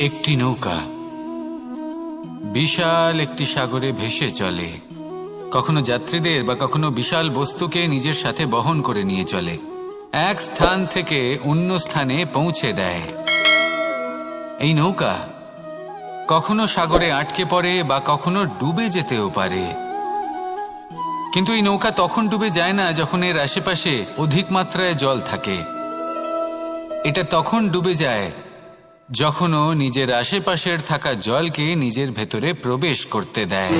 একটি নৌকা বিশাল একটি সাগরে ভেসে চলে। কখনো যাত্রীদের বা কখনো বিশাল বস্তুকে নিজের সাথে বহন করে নিয়ে চলে, এক স্থান থেকে অন্য স্থানে পৌঁছে দেয়। এই নৌকা কখনো সাগরে আটকে পড়ে বা কখনো ডুবে যেতেও পারে, কিন্তু এই নৌকা তখন ডুবে যায় না যখন এর আশেপাশে অধিক মাত্রায় জল থাকে। এটা তখন ডুবে যায় যখন ও নিজের আশেপাশের থাকা জলকে নিজের ভেতরে প্রবেশ করতে দেয়।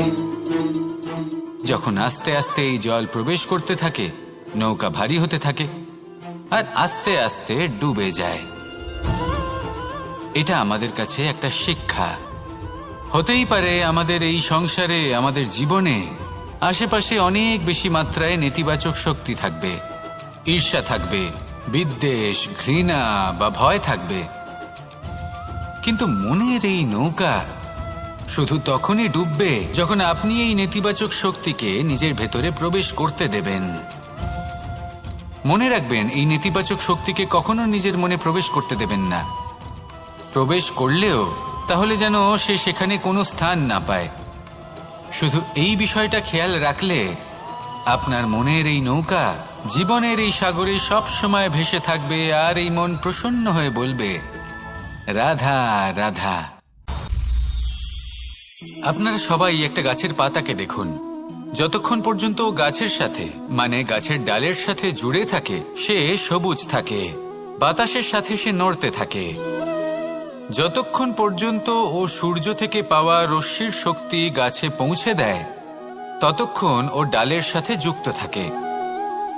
যখন আস্তে আস্তে এই জল প্রবেশ করতে থাকে, নৌকা ভারী হতে থাকে আর আস্তে আস্তে ডুবে যায়। এটা আমাদের কাছে একটা শিক্ষা। হতেই পারে আমাদের এই সংসারে, আমাদের জীবনে আশেপাশে অনেক বেশি মাত্রায় নেতিবাচক শক্তি থাকবে, ঈর্ষা থাকবে, বিদ্বেষ, ঘৃণা বা ভয় থাকবে, কিন্তু মনের এই নৌকা শুধু তখনই ডুববে যখন আপনি এই নেতিবাচক শক্তিকে নিজের ভেতরে প্রবেশ করতে দেবেন। মনে রাখবেন, এই নেতিবাচক শক্তিকে কখনো নিজের মনে প্রবেশ করতে দেবেন না। প্রবেশ করলেও তাহলে যেন সে সেখানে কোনো স্থান না পায়। শুধু এই বিষয়টা খেয়াল রাখলে আপনার মনের এই নৌকা জীবনের এই সাগরে সব সময় ভেসে থাকবে আর এই মন প্রসন্ন হয়ে বলবে, রাধা রাধা। আপনারা সবাই একটা গাছের পাতাকে দেখুন। যতক্ষণ পর্যন্ত গাছের সাথে, মানে গাছের ডালের সাথে জুড়ে থাকে, সে সবুজ থাকে, বাতাসের সাথে সে নড়তে থাকে। যতক্ষণ পর্যন্ত ও সূর্য থেকে পাওয়া রশ্মির শক্তি গাছে পৌঁছে দেয়, ততক্ষণ ও ডালের সাথে যুক্ত থাকে।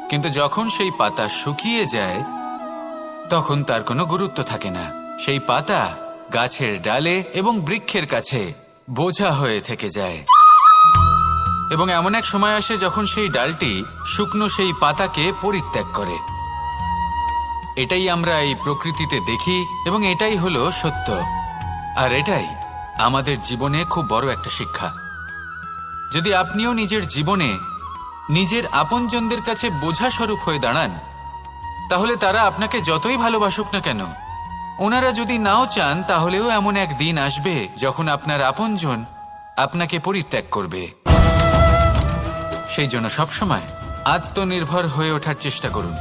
কিন্তু যখন সেই পাতা শুকিয়ে যায়, তখন তার কোনো গুরুত্ব থাকে না। সেই পাতা গাছের ডালে এবং বৃক্ষের কাছে বোঝা হয়ে থেকে যায়। এবং এমন এক সময় আসে যখন সেই ডালটি শুকনো সেই পাতাকে পরিত্যাগ করে। এটাই আমরা এই প্রকৃতিতে দেখি এবং এটাই হলো সত্য। আর এটাই আমাদের জীবনে খুব বড় একটা শিক্ষা। যদি আপনিও নিজের জীবনে নিজের আপনজনদের কাছে বোঝা স্বরূপ হয়ে দাঁড়ান, তাহলে তারা আপনাকে যতই ভালোবাসুক না কেন, ওনারা যদি নাও চান, তাহলেও এমন এক দিন আসবে যখন আপনার আপনজন আপনাকে পরিত্যাগ করবে। সেই জন্য সবসময় আত্মনির্ভর হয়ে ওঠার চেষ্টা করুন,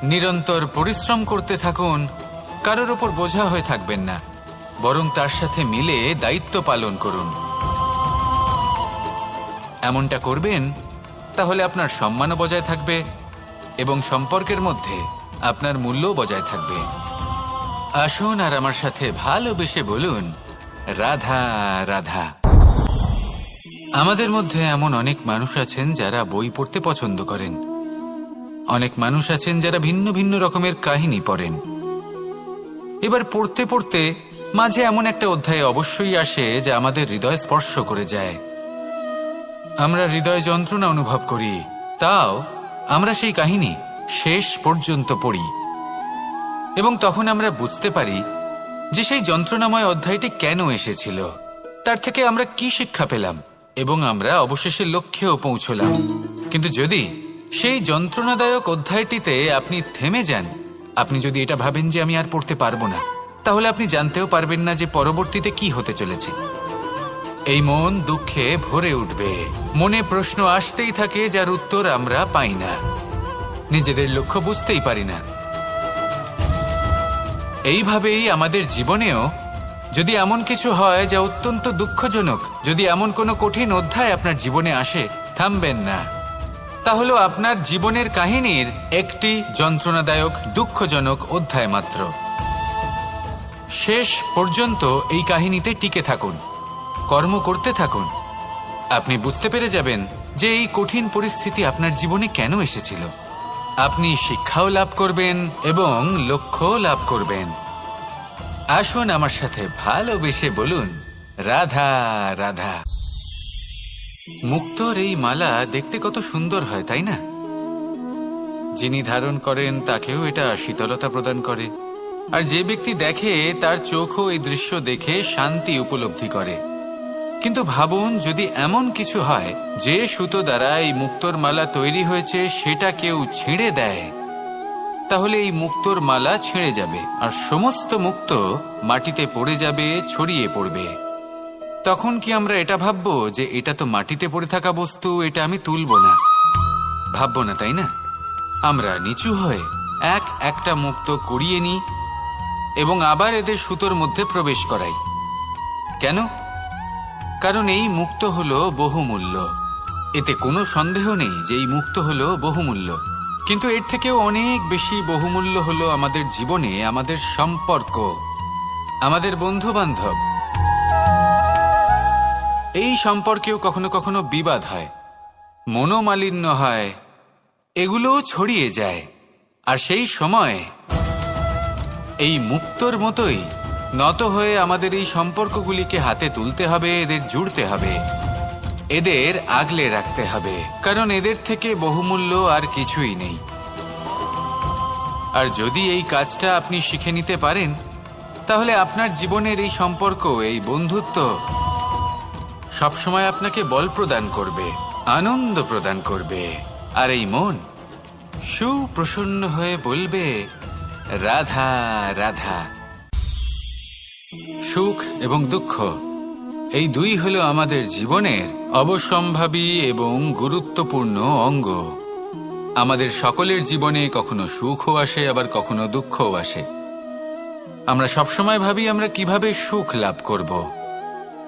নিরন্তর পরিশ্রম করতে থাকুন। কারোর ওপর বোঝা হয়ে থাকবেন না, বরং তার সাথে মিলে দায়িত্ব পালন করুন। এমনটা করবেন, তাহলে আপনার সম্মানও বজায় থাকবে এবং সম্পর্কের মধ্যে আপনার মূল্যও বজায় থাকবে। আসুন আর আমার সাথে ভালোবেসে বলুন, রাধা রাধা। আমাদের মধ্যে এমন অনেক মানুষ আছেন যারা বই পড়তে পছন্দ করেন। অনেক মানুষ আছেন যারা ভিন্ন ভিন্ন রকমের কাহিনী পড়েন। এবার পড়তে পড়তে মাঝে এমন একটা অধ্যায় অবশ্যই আসে যা আমাদের হৃদয় স্পর্শ করে যায়। আমরা হৃদয় যন্ত্রণা অনুভব করি, তাও আমরা সেই কাহিনী শেষ পর্যন্ত পড়ি এবং তখন আমরা বুঝতে পারি যে সেই যন্ত্রণাময় অধ্যায়টি কেন এসেছিল, তার থেকে আমরা কি শিক্ষা পেলাম এবং আমরা অবশেষে লক্ষ্যেও পৌঁছলাম। কিন্তু যদি সেই যন্ত্রণাদায়ক অধ্যায়টিতে আপনি থেমে যান, আপনি যদি এটা ভাবেন যে আমি আর পড়তে পারবো না, তাহলে আপনি জানতেও পারবেন না যে পরবর্তীতে কি হতে চলেছে। এই মন দুঃখে ভরে উঠবে, মনে প্রশ্ন আসতেই থাকে যার উত্তর আমরা পাই না, নিজেদের লক্ষ্য বুঝতেই পারি না। এইভাবেই আমাদের জীবনেও যদি এমন কিছু হয় যা অত্যন্ত দুঃখজনক, যদি এমন কোনো কঠিন অধ্যায় আপনার জীবনে আসে, থামবেন না। তাহলে আপনার জীবনের কাহিনীর একটি যন্ত্রণাদায়ক, দুঃখজনক অধ্যায় মাত্র। শেষ পর্যন্ত এই কাহিনীতে টিকে থাকুন, কর্ম করতে থাকুন। আপনি বুঝতে পেরে যাবেন যে এই কঠিন পরিস্থিতি আপনার জীবনে কেন এসেছিল। আপনি শিক্ষাও লাভ করবেন এবং লক্ষ্যও লাভ করবেন। আসুন আমার সাথে ভালোবেসে বলুন, রাধা রাধা। মুক্তোর এই মালা দেখতে কত সুন্দর হয়, তাই না? যিনি ধারণ করেন তাকেও এটা শীতলতা প্রদান করে, আর যে ব্যক্তি দেখে তার চোখও এই দৃশ্য দেখে শান্তি উপলব্ধি করে। কিন্তু ভাবুন, যদি এমন কিছু হয় যে সুতো দ্বারা এই মুক্তোর মালা তৈরি হয়েছে সেটা কেউ ছিঁড়ে দেয়, তাহলে এই মুক্তোর মালা ছিঁড়ে যাবে আর সমস্ত মুক্তো মাটিতে পড়ে যাবে, ছড়িয়ে পড়বে। তখন কি আমরা এটা ভাববো যে এটা তো মাটিতে পড়ে থাকা বস্তু, এটা আমি তুলব না? ভাববো না, তাই না? আমরা নিচু হয়ে একটা মুক্তো কুড়িয়ে নিই এবং আবার এদের সুতোর মধ্যে প্রবেশ করাই। কেন? কারণ এই মুক্তো হলো বহুমূল্য। এতে কোনো সন্দেহ নেই যে এই মুক্তো হলো বহুমূল্য। কিন্তু এর থেকেও অনেক বেশি বহুমূল্য হলো আমাদের জীবনে আমাদের সম্পর্ক, আমাদের বন্ধু বান্ধব। এই সম্পর্কেও কখনো কখনো বিবাদ হয়, মনোমালিন্য হয়, এগুলোও ছড়িয়ে যায়। আর সেই সময় এই মুক্তোর মতোই নত হয়ে আমাদের এই সম্পর্কগুলিকে হাতে তুলতে হবে, এদের জুড়তে হবে, এদের আগলে রাখতে হবে, কারণ এদের থেকে বহুমূল্য আর কিছুই নেই। আর যদি এই কাজটা আপনি শিখে নিতে পারেন, তাহলে আপনার জীবনের এই সম্পর্ক, এই বন্ধুত্ব সবসময় আপনাকে বল প্রদান করবে, আনন্দ প্রদান করবে। আর এই মন সুপ্রসন্ন হয়ে বলবে, রাধা রাধা। সুখ এবং দুঃখ এই দুই হলো আমাদের জীবনের অবশ্যম্ভাবী এবং গুরুত্বপূর্ণ অঙ্গ। আমাদের সকলের জীবনে কখনো সুখও আসে, আবার কখনো দুঃখও আসে। আমরা সবসময় ভাবি আমরা কিভাবে সুখ লাভ করব,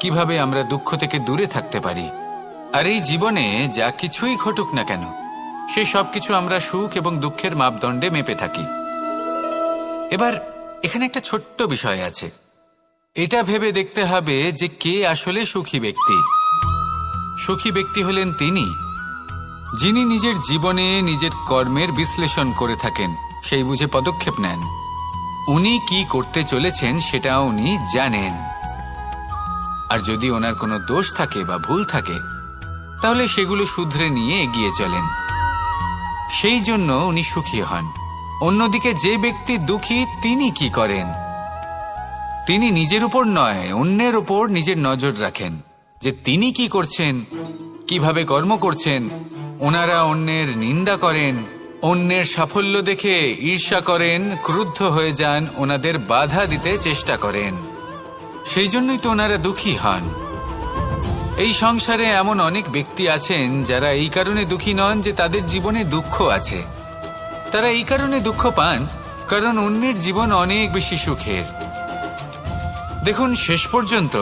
কিভাবে আমরা দুঃখ থেকে দূরে থাকতে পারি। আর এই জীবনে যা কিছুই ঘটুক না কেন, সে সবকিছু আমরা সুখ এবং দুঃখের মাপদণ্ডে মেপে থাকি। এবার এখানে একটা ছোট্ট বিষয় আছে, এটা ভেবে দেখতে হবে যে কে আসলে সুখী ব্যক্তি। সুখী ব্যক্তি হলেন তিনি যিনি নিজের জীবনে নিজের কর্মের বিশ্লেষণ করে থাকেন, সেই বুঝে পদক্ষেপ নেন। উনি কি করতে চলেছেন সেটা উনি জানেন। আর যদি ওনার কোনো দোষ থাকে বা ভুল থাকে, তাহলে সেগুলো শুধরে নিয়ে এগিয়ে চলেন। সেই জন্য উনি সুখী হন। অন্যদিকে যে ব্যক্তি দুঃখী, তিনি কি করেন? তিনি নিজের উপর নয়, অন্যের উপর নিজের নজর রাখেন, যে তিনি কি করছেন, কিভাবে কর্ম করছেন। ওনারা অন্যের নিন্দা করেন, অন্যের সাফল্য দেখে ঈর্ষা করেন, ক্রুদ্ধ হয়ে যান, ওনাদের বাধা দিতে চেষ্টা করেন। সেই জন্যই তো ওনারা দুঃখী হন। এই সংসারে এমন অনেক ব্যক্তি আছেন যারা এই কারণে দুঃখী নন যে তাদের জীবনে দুঃখ আছে। তারা এই কারণে দুঃখ পান কারণ অন্যের জীবন অনেক বেশি সুখের। দেখুন, শেষ পর্যন্ত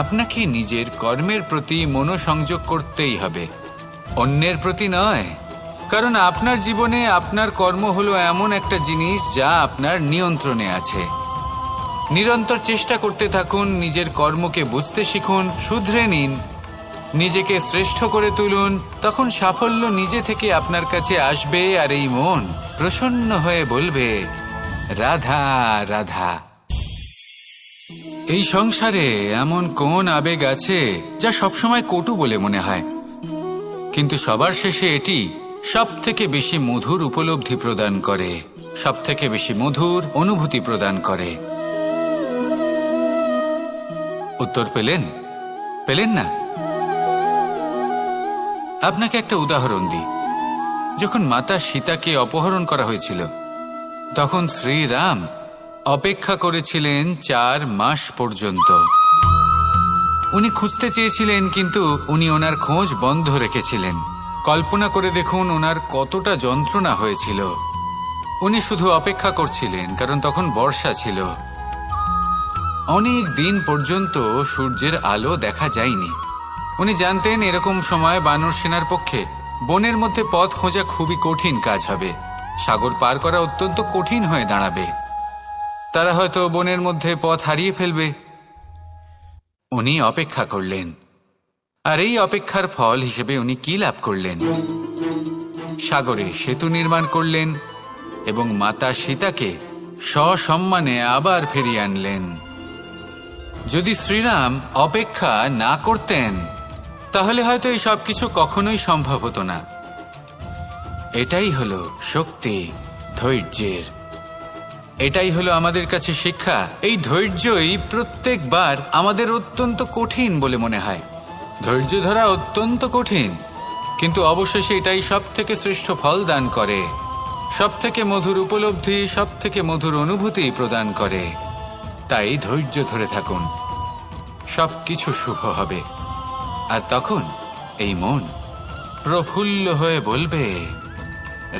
আপনাকে নিজের কর্মের প্রতি মনোসংযোগ করতেই হবে, অন্যের প্রতি নয়। কারণ আপনার জীবনে আপনার কর্ম হলো এমন একটা জিনিস যা আপনার নিয়ন্ত্রণে আছে। নিরন্তর চেষ্টা করতে থাকুন, নিজের কর্মকে বুঝতে শিখুন, শুধরে নিন, নিজেকে শ্রেষ্ঠ করে তুলুন। তখন সাফল্য নিজে থেকে আপনার কাছে আসবে, আর এই মন প্রসন্ন হয়ে বলবে, রাধা রাধা। এই সংসারে এমন কোন আবেগ আছে যা সবসময় কটু বলে মনে হয়, কিন্তু সবার শেষে এটি সব থেকে বেশি মধুর উপলব্ধি প্রদান করে, সব থেকে বেশি মধুর অনুভূতি প্রদান করে। উত্তর পেলেন? পেলেন না? আপনাকে একটা উদাহরণ দিই। যখন মাতা সীতাকে অপহরণ করা হয়েছিল, তখন শ্রীরাম অপেক্ষা করেছিলেন 4 মাস পর্যন্ত। উনি খুঁজতে চেয়েছিলেন, কিন্তু উনি ওনার খোঁজ বন্ধ রেখেছিলেন। কল্পনা করে দেখুন ওনার কতটা যন্ত্রণা হয়েছিল। উনি শুধু অপেক্ষা করছিলেন, কারণ তখন বর্ষা ছিল। অনেক দিন পর্যন্ত সূর্যের আলো দেখা যায়নি। উনি জানতেন এরকম সময় বানর সেনার পক্ষে বনের মধ্যে পথ খোঁজা খুবই কঠিন কাজ হবে। সাগর পার করা অত্যন্ত কঠিন হয়ে দাঁড়াবে। তারা হয়তো বনের মধ্যে পথ হারিয়ে ফেলবে। উনি অপেক্ষা করলেন, আর এই অপেক্ষার ফল হিসেবে উনি কি লাভ করলেন? সাগরে সেতু নির্মাণ করলেন এবং মাতা সীতাকে সসম্মানে আবার ফিরিয়ে আনলেন। যদি শ্রীরাম অপেক্ষা না করতেন, তাহলে হয়তো এই সবকিছু কখনোই সম্ভব হতো না। এটাই হলো শক্তি ধৈর্যের। এটাই হলো আমাদের কাছে শিক্ষা। এই ধৈর্যই প্রত্যেকবার আমাদের অত্যন্ত কঠিন বলে মনে হয়। ধৈর্য ধরা অত্যন্ত কঠিন, কিন্তু অবশেষে এটাই সব থেকে শ্রেষ্ঠ ফল দান করে। সব থেকে মধুর উপলব্ধি, সব থেকে মধুর অনুভূতি প্রদান করে। তাই ধৈর্য ধরে থাকুন, সবকিছু শুভ হবে। আর তখন এই মন প্রফুল্ল হয়ে বলবে,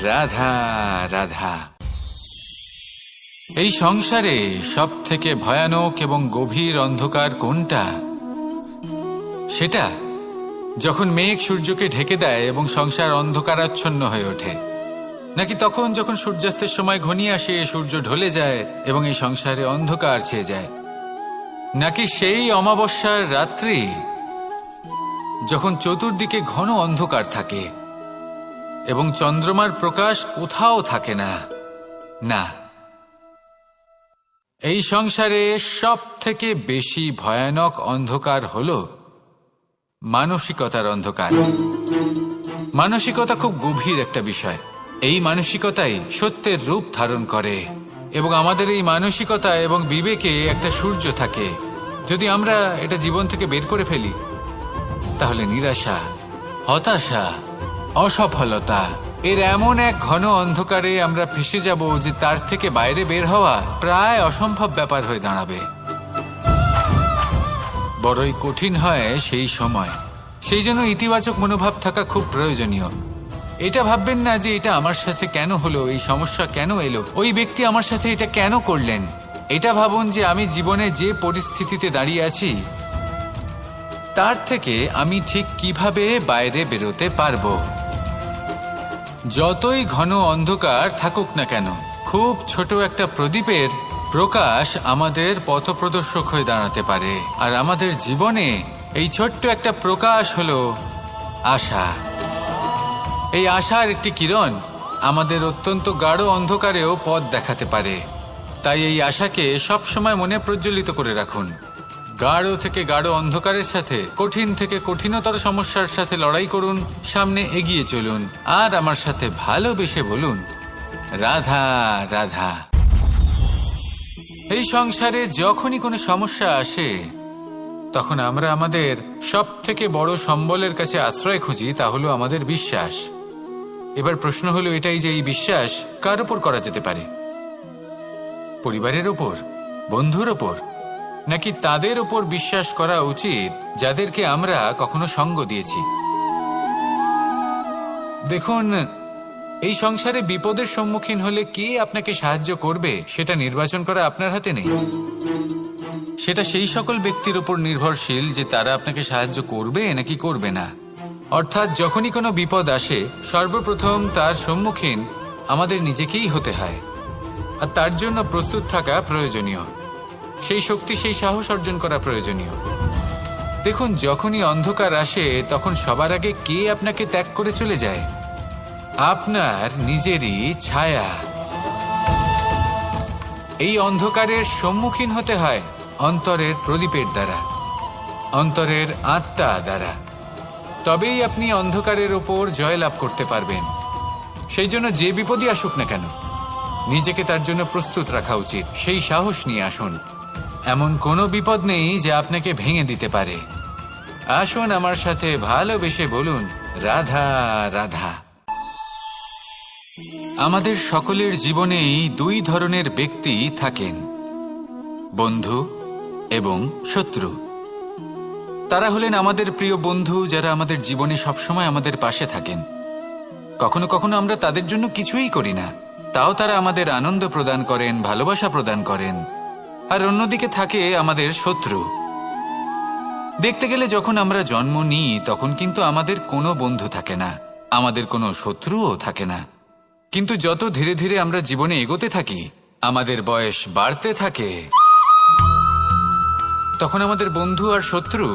রাধা রাধা। এই সংসারে সব থেকে ভয়ানক এবং গভীর অন্ধকার কোনটা? সেটা যখন মেঘ সূর্যকে ঢেকে দেয় এবং সংসার অন্ধকারাচ্ছন্ন হয়ে ওঠে, নাকি তখন যখন সূর্যাস্তের সময় ঘনিয়ে আসে, সূর্য ঢলে যায় এবং এই সংসারে অন্ধকার ছেয়ে যায়, নাকি সেই অমাবস্যার রাত্রি যখন চতুর্দিকে ঘন অন্ধকার থাকে এবং চন্দ্রমার প্রকাশ কোথাও থাকে না? না, এই সংসারে সব থেকে বেশি ভয়ানক অন্ধকার হলো মানসিকতার অন্ধকার। মানসিকতা খুব গভীর একটা বিষয়। এই মানসিকতাই সত্যের রূপ ধারণ করে এবং আমাদের এই মানসিকতা এবং বিবেকে একটা সূর্য থাকে। যদি আমরা এটা জীবন থেকে বের করে ফেলি, তাহলে নিরাশা, হতাশা, অসফলতা এর এমন এক ঘন অন্ধকারে আমরা ফেসে যাব যে তার থেকে বাইরে বের হওয়া প্রায় অসম্ভব ব্যাপার হয়ে দাঁড়াবে। বড়ই কঠিন হয় সেই সময়। সেই জন্য ইতিবাচক মনোভাব থাকা খুব প্রয়োজনীয়। এটা ভাববেন না যে এটা আমার সাথে কেন হলো, এই সমস্যা কেন এলো, ওই ব্যক্তি আমার সাথে এটা কেন করলেন। এটা ভাবুন যে আমি জীবনে যে পরিস্থিতিতে দাঁড়িয়ে আছি তার থেকে আমি ঠিক কিভাবে বাইরে বেরোতে পারবো। যতই ঘন অন্ধকার থাকুক না কেন, খুব ছোট একটা প্রদীপের প্রকাশ আমাদের পথপ্রদর্শক হয়ে দাঁড়াতে পারে। আর আমাদের জীবনে এই ছোট্ট একটা প্রকাশ হলো আশা। এই আশার একটি কিরণ আমাদের অত্যন্ত গাঢ় অন্ধকারেও পথ দেখাতে পারে। তাই এই আশাকে সবসময় মনে প্রজ্বলিত করে রাখুন। গাঢ় থেকে গাঢ় অন্ধকারের সাথে, কঠিন থেকে কঠিনতর সমস্যার সাথে লড়াই করুন, সামনে এগিয়ে চলুন, আর আমার সাথে ভালোবেসে বলুন, রাধা রাধা। এই সংসারে যখনই কোনো সমস্যা আসে, তখন আমরা আমাদের সব থেকে বড় সম্বলের কাছে আশ্রয় খুঁজি, তা হলো আমাদের বিশ্বাস। এবার প্রশ্ন হলো এটাই যে এই বিশ্বাস কার উপর করা যেতে পারে? পরিবারের ওপর, বন্ধুর ওপর, নাকি তাদের ওপর বিশ্বাস করা উচিত যাদেরকে আমরা কখনো সঙ্গ দিয়েছি? দেখুন, এই সংসারে বিপদের সম্মুখীন হলে কে আপনাকে সাহায্য করবে সেটা নির্বাচন করা আপনার হাতে নেই। সেটা সেই সকল ব্যক্তির উপর নির্ভরশীল যে তারা আপনাকে সাহায্য করবে নাকি করবে না। অর্থাৎ যখনই কোনো বিপদ আসে, সর্বপ্রথম তার সম্মুখীন আমাদের নিজেকেই হতে হয়, আর তার জন্য প্রস্তুত থাকা প্রয়োজনীয়। সেই শক্তি, সেই সাহস অর্জন করা প্রয়োজনীয়। দেখুন, যখনই অন্ধকার আসে তখন সবার আগে কে আপনাকে ত্যাগ করে চলে যায়? আপনার নিজেরই ছায়া। এই অন্ধকারের সম্মুখীন হতে হয় অন্তরের প্রদীপের দ্বারা, অন্তরের আত্মা দ্বারা। তবেই আপনি অন্ধকারের ওপর জয়লাভ করতে পারবেন। সেই জন্য যে বিপদই আসুক না কেন, নিজেকে তার জন্য প্রস্তুত রাখা উচিত। সেই সাহস নিয়ে আসুন। এমন কোনো বিপদ নেই যা আপনাকে ভেঙে দিতে পারে। আসুন আমার সাথে ভালোবেসে বলুন, রাধা রাধা। আমাদের সকলের জীবনেই দুই ধরনের ব্যক্তি থাকেন, বন্ধু এবং শত্রু। তারা হলেন আমাদের প্রিয় বন্ধু, যারা আমাদের জীবনে সবসময় আমাদের পাশে থাকেন। কখনো কখনো আমরা তাদের জন্য কিছুই করি না, তাও তারা আমাদের আনন্দ প্রদান করেন, ভালোবাসা প্রদান করেন। আর অন্যদিকে থাকে আমাদের শত্রু। দেখতে গেলে যখন আমরা জন্ম নিই তখন কিন্তু আমাদের কোনো বন্ধু থাকে না, আমাদের কোনো শত্রুও থাকে না। কিন্তু যত ধীরে ধীরে আমরা জীবনে এগোতে থাকি, আমাদের বয়স বাড়তে থাকে, তখন আমাদের বন্ধু আর শত্রু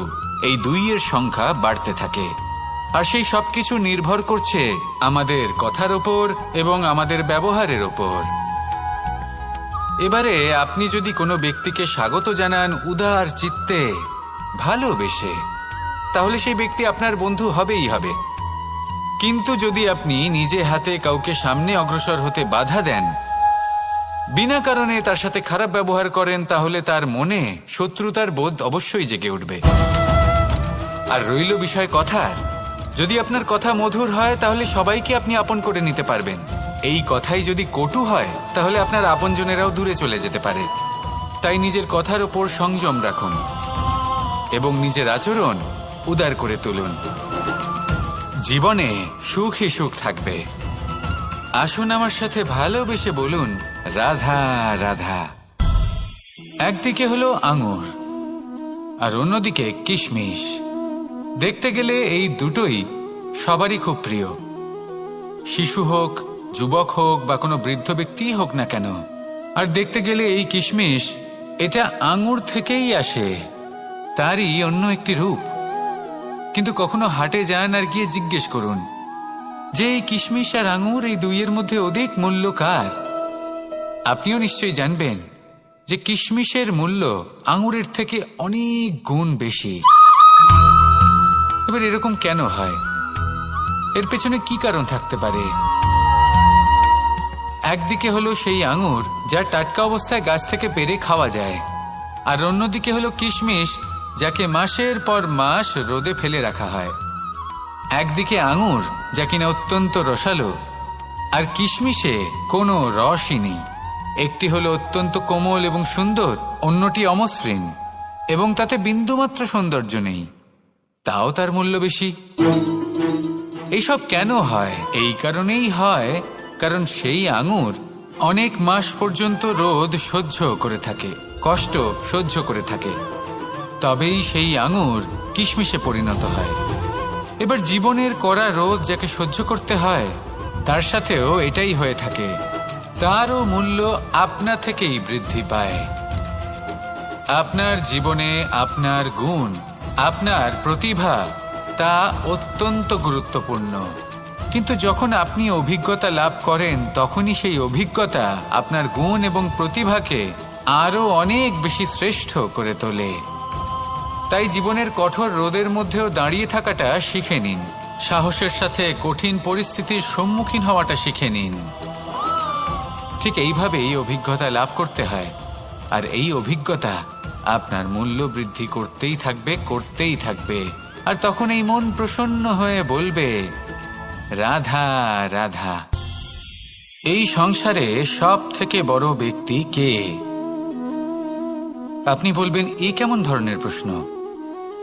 এই দুইয়ের সংখ্যা বাড়তে থাকে। আর সেই সবকিছু নির্ভর করছে আমাদের কথার ওপর এবং আমাদের ব্যবহারের ওপর। এবারে আপনি যদি কোনো ব্যক্তিকে স্বাগত জানান উদার চিত্তে, ভালোবেসে, তাহলে সেই ব্যক্তি আপনার বন্ধু হবেই হবে। কিন্তু যদি আপনি নিজে হাতে কাউকে সামনে অগ্রসর হতে বাধা দেন, বিনা কারণে তার সাথে খারাপ ব্যবহার করেন, তাহলে তার মনে শত্রুতার বোধ অবশ্যই জেগে উঠবে। আর রইল বিষয় কথার, যদি আপনার কথা মধুর হয় তাহলে সবাইকে আপনি আপন করে নিতে পারবেন। এই কথাই যদি কটু হয় তাহলে আপনার আপনজনেরাও দূরে চলে যেতে পারে। তাই নিজের কথার ওপর সংযম রাখুন এবং নিজের আচরণ উদার করে তুলুন। জীবনে সুখই সুখ থাকবে। আসুন আমার সাথে ভালোবেসে বলুন রাধা রাধা। একদিকে হলো আঙুর আর অন্যদিকে কিশমিশ। দেখতে গেলে এই দুটোই সবারই খুব প্রিয়। শিশু হোক, যুবক হোক বা কোনো বৃদ্ধ ব্যক্তি হোক না কেন। আর দেখতে গেলে এই কিশমিশ এটা আঙুর থেকেই আসে, তারই অন্য একটি রূপ। কিন্তু কখনো হাটে যান আর গিয়ে জিজ্ঞেস করুন যে এই কিশমিশ আর আঙুর এই দুইয়ের মধ্যে অধিক মূল্য কার। আপনিও নিশ্চয়ই জানবেন যে কিশমিশের মূল্য আঙুরের থেকে অনেক গুণ বেশি। এবার এরকম কেন হয়? এর পেছনে কি কারণ থাকতে পারে? একদিকে হলো সেই আঙুর যা টাটকা অবস্থায় গাছ থেকে পেড়ে খাওয়া যায়, আর অন্যদিকে হলো কিশমিশ যাকে মাসের পর মাস রোদে ফেলে রাখা হয়। একদিকে আঙুর যা কিনা অত্যন্ত রসালো, আর কিশমিশে কোনো রসই নেই। একটি হলো অত্যন্ত কোমল এবং সুন্দর, অন্যটি অমসৃণ এবং তাতে বিন্দুমাত্র সৌন্দর্য নেই, তাও তার মূল্য বেশি। এইসব কেন হয়? এই কারণেই হয় কারণ সেই আঙুর অনেক মাস পর্যন্ত রোদ সহ্য করে থাকে, কষ্ট সহ্য করে থাকে, তবেই সেই আঙুর কিশমিশে পরিণত হয়। এবার জীবনের কড়া রোদ যাকে সহ্য করতে হয় তার সাথেও এটাই হয়ে থাকে, তারও মূল্য আপনা থেকেই বৃদ্ধি পায়। আপনার জীবনে আপনার গুণ, আপনার প্রতিভা তা অত্যন্ত গুরুত্বপূর্ণ। কিন্তু যখন আপনি অভিজ্ঞতা লাভ করেন তখনই সেই অভিজ্ঞতা আপনার গুণ এবং প্রতিভাকে আরও অনেক বেশি শ্রেষ্ঠ করে তোলে। তাই জীবনের কঠোর রোদের মধ্যেও দাঁড়িয়ে থাকাটা শিখে নিন, সাহসের সাথে কঠিন পরিস্থিতির সম্মুখীন হওয়াটা শিখে নিন। ঠিক এইভাবেই অভিজ্ঞতা লাভ করতে হয়, আর এই অভিজ্ঞতা আপনার মূল্য বৃদ্ধি করতেই থাকবে, করতেই থাকবে। আর তখন এই মন প্রসন্ন হয়ে বলবে রাধা রাধা। এই সংসারে সব থেকে বড় ব্যক্তি কে? আপনি বলবেন এ কেমন ধরনের প্রশ্ন?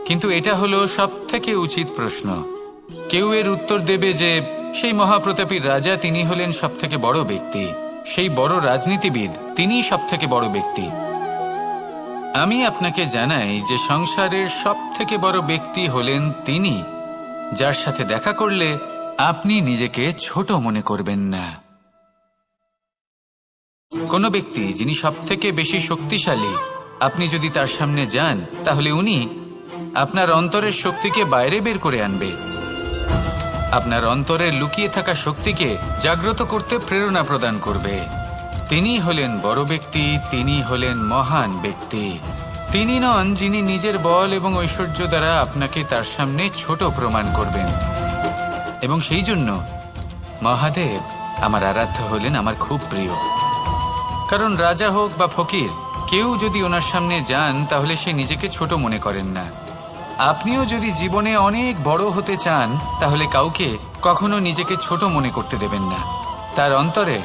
কিন্তু এটা হলো সব থেকে উচিত প্রশ্ন। কেউ এর উত্তর দেবে যে সেই মহাপ্রতাপী রাজা, তিনি হলেন সব থেকে বড় ব্যক্তি, সেই বড় রাজনীতিবিদ, তিনিই সব থেকে বড় ব্যক্তি। আমি আপনাকে জানাই যে সংসারের সব থেকে বড় ব্যক্তি হলেন তিনি, যার সাথে দেখা করলে আপনি নিজেকে ছোট মনে করবেন না। কোনো ব্যক্তি যিনি সব থেকে বেশি শক্তিশালী, আপনি যদি তার সামনে যান তাহলে উনি আপনার অন্তরের শক্তিকে বাইরে বের করে আনবে, আপনার অন্তরের লুকিয়ে থাকা শক্তিকে জাগ্রত করতে প্রেরণা প্রদান করবে। তিনি হলেন বড় ব্যক্তি, তিনি হলেন মহান ব্যক্তি। তিনি নন যিনি নিজের বল এবং ঐশ্বর্য দ্বারা আপনাকে তার সামনে ছোট প্রমাণ করবেন। এবং সেই জন্য মহাদেব আমার আরাধ্য হলেন আমার খুব প্রিয়। কারণ রাজা হোক বা ফকির, কেউ যদি ওনার সামনে যান তাহলে সে নিজেকে ছোট মনে করেন না। আপনিও যদি জীবনে অনেক বড় হতে চান তাহলে কাউকে কখনো নিজেকে ছোট মনে করতে দেবেন না। তার অন্তরে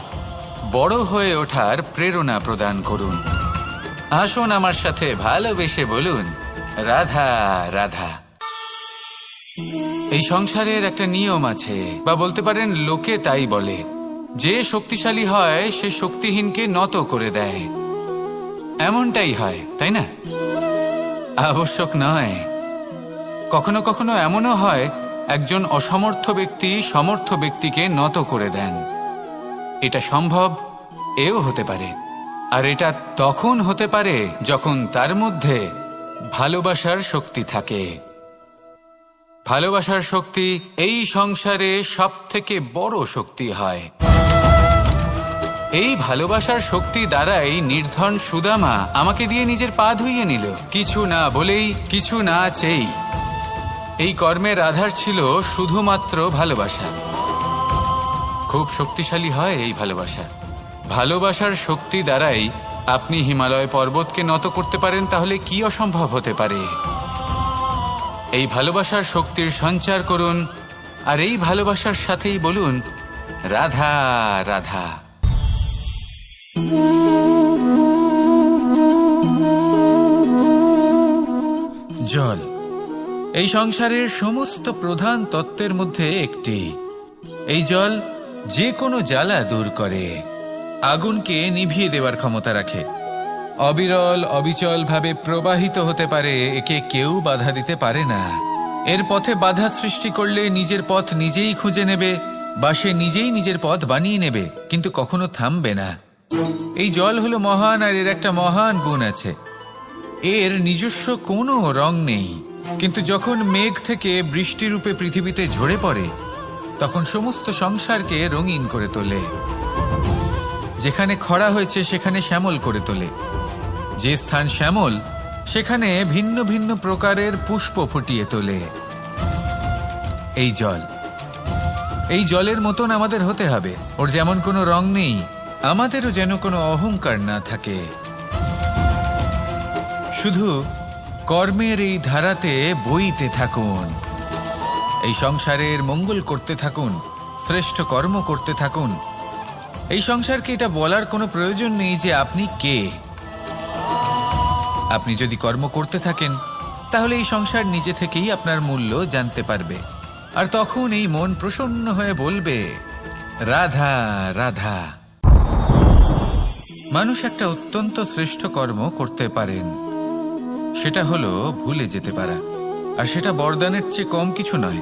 বড় হয়ে ওঠার প্রেরণা প্রদান করুন। আসুন আমার সাথে ভালোবেসে বলুন রাধা রাধা। এই সংসারের একটা নিয়ম আছে, বা বলতে পারেন লোকে তাই বলে, যে শক্তিশালী হয় সে শক্তিহীনকে নত করে দেয়। এমনটাই হয়, তাই না? আবশ্যক নয়। কখনো কখনো এমনও হয় একজন অসমর্থ ব্যক্তি সমর্থ ব্যক্তিকে নত করে দেন। এটা সম্ভব, এও হতে পারে। আর এটা তখন হতে পারে যখন তার মধ্যে ভালোবাসার শক্তি থাকে। ভালোবাসার শক্তি এই সংসারে সব থেকে বড় শক্তি হয়। এই ভালোবাসার শক্তি দ্বারাই নির্ধন সুদামা আমাকে দিয়ে নিজের পা ধুইয়ে নিল, কিছু না বলেই, কিছু না চেয়েই। এই কর্মের আধার ছিল শুধুমাত্র ভালোবাসা। খুব শক্তিশালী হয় এই ভালোবাসা। ভালোবাসার শক্তি দ্বারাই আপনি হিমালয় পর্বতকে নত করতে পারেন, তাহলে কি অসম্ভব হতে পারে? এই ভালোবাসার শক্তির সঞ্চার করুন, আর এই ভালোবাসার সাথেই বলুন রাধা রাধা। জল এই সংসারের সমস্ত প্রধান তত্ত্বের মধ্যে একটি। এই জল যে কোনো জ্বালা দূর করে, আগুনকে নিভিয়ে দেওয়ার ক্ষমতা রাখে, অবিরল অবিচল ভাবে প্রবাহিত হতে পারে, একে কেউ বাধা দিতে পারে না। এর পথে বাধা সৃষ্টি করলে নিজের পথ নিজেই খুঁজে নেবে বা সে নিজেই নিজের পথ বানিয়ে নেবে, কিন্তু কখনো থামবে না। এই জল হলো মহান, আর এর একটা মহান গুণ আছে, এর নিজস্ব কোনো রং নেই। কিন্তু যখন মেঘ থেকে বৃষ্টি রূপে পৃথিবীতে ঝরে পড়ে, তখন সমস্ত সংসারকে রঙিন করে তোলে। যেখানে খরা হয়েছে সেখানে শ্যামল করে তোলে, যে স্থান শ্যামল সেখানে ভিন্ন ভিন্ন প্রকারের পুষ্প ফুটিয়ে তোলে। এই জল, এই জলের মতন আমাদের হতে হবে। ওর যেমন কোনো রং নেই, আমাদেরও যেন কোনো অহংকার না থাকে। শুধু কর্মের এই ধারাতে বইতে থাকুন, এই সংসারের মঙ্গল করতে থাকুন, শ্রেষ্ঠ কর্ম করতে থাকুন। এই সংসারকে এটা বলার কোনো প্রয়োজন নেই যে আপনি কে। আপনি যদি কর্ম করতে থাকেন, তাহলে এই সংসার নিজে থেকেই আপনার মূল্য জানতে পারবে, আর তখন এই মন প্রসন্ন হয়ে বলবে, রাধা রাধা। মানুষ একটা অত্যন্ত শ্রেষ্ঠ কর্ম করতে পারেন, সেটা হলো ভুলে যেতে পারা, আর সেটা বরদানের চেয়ে কম কিছু নয়।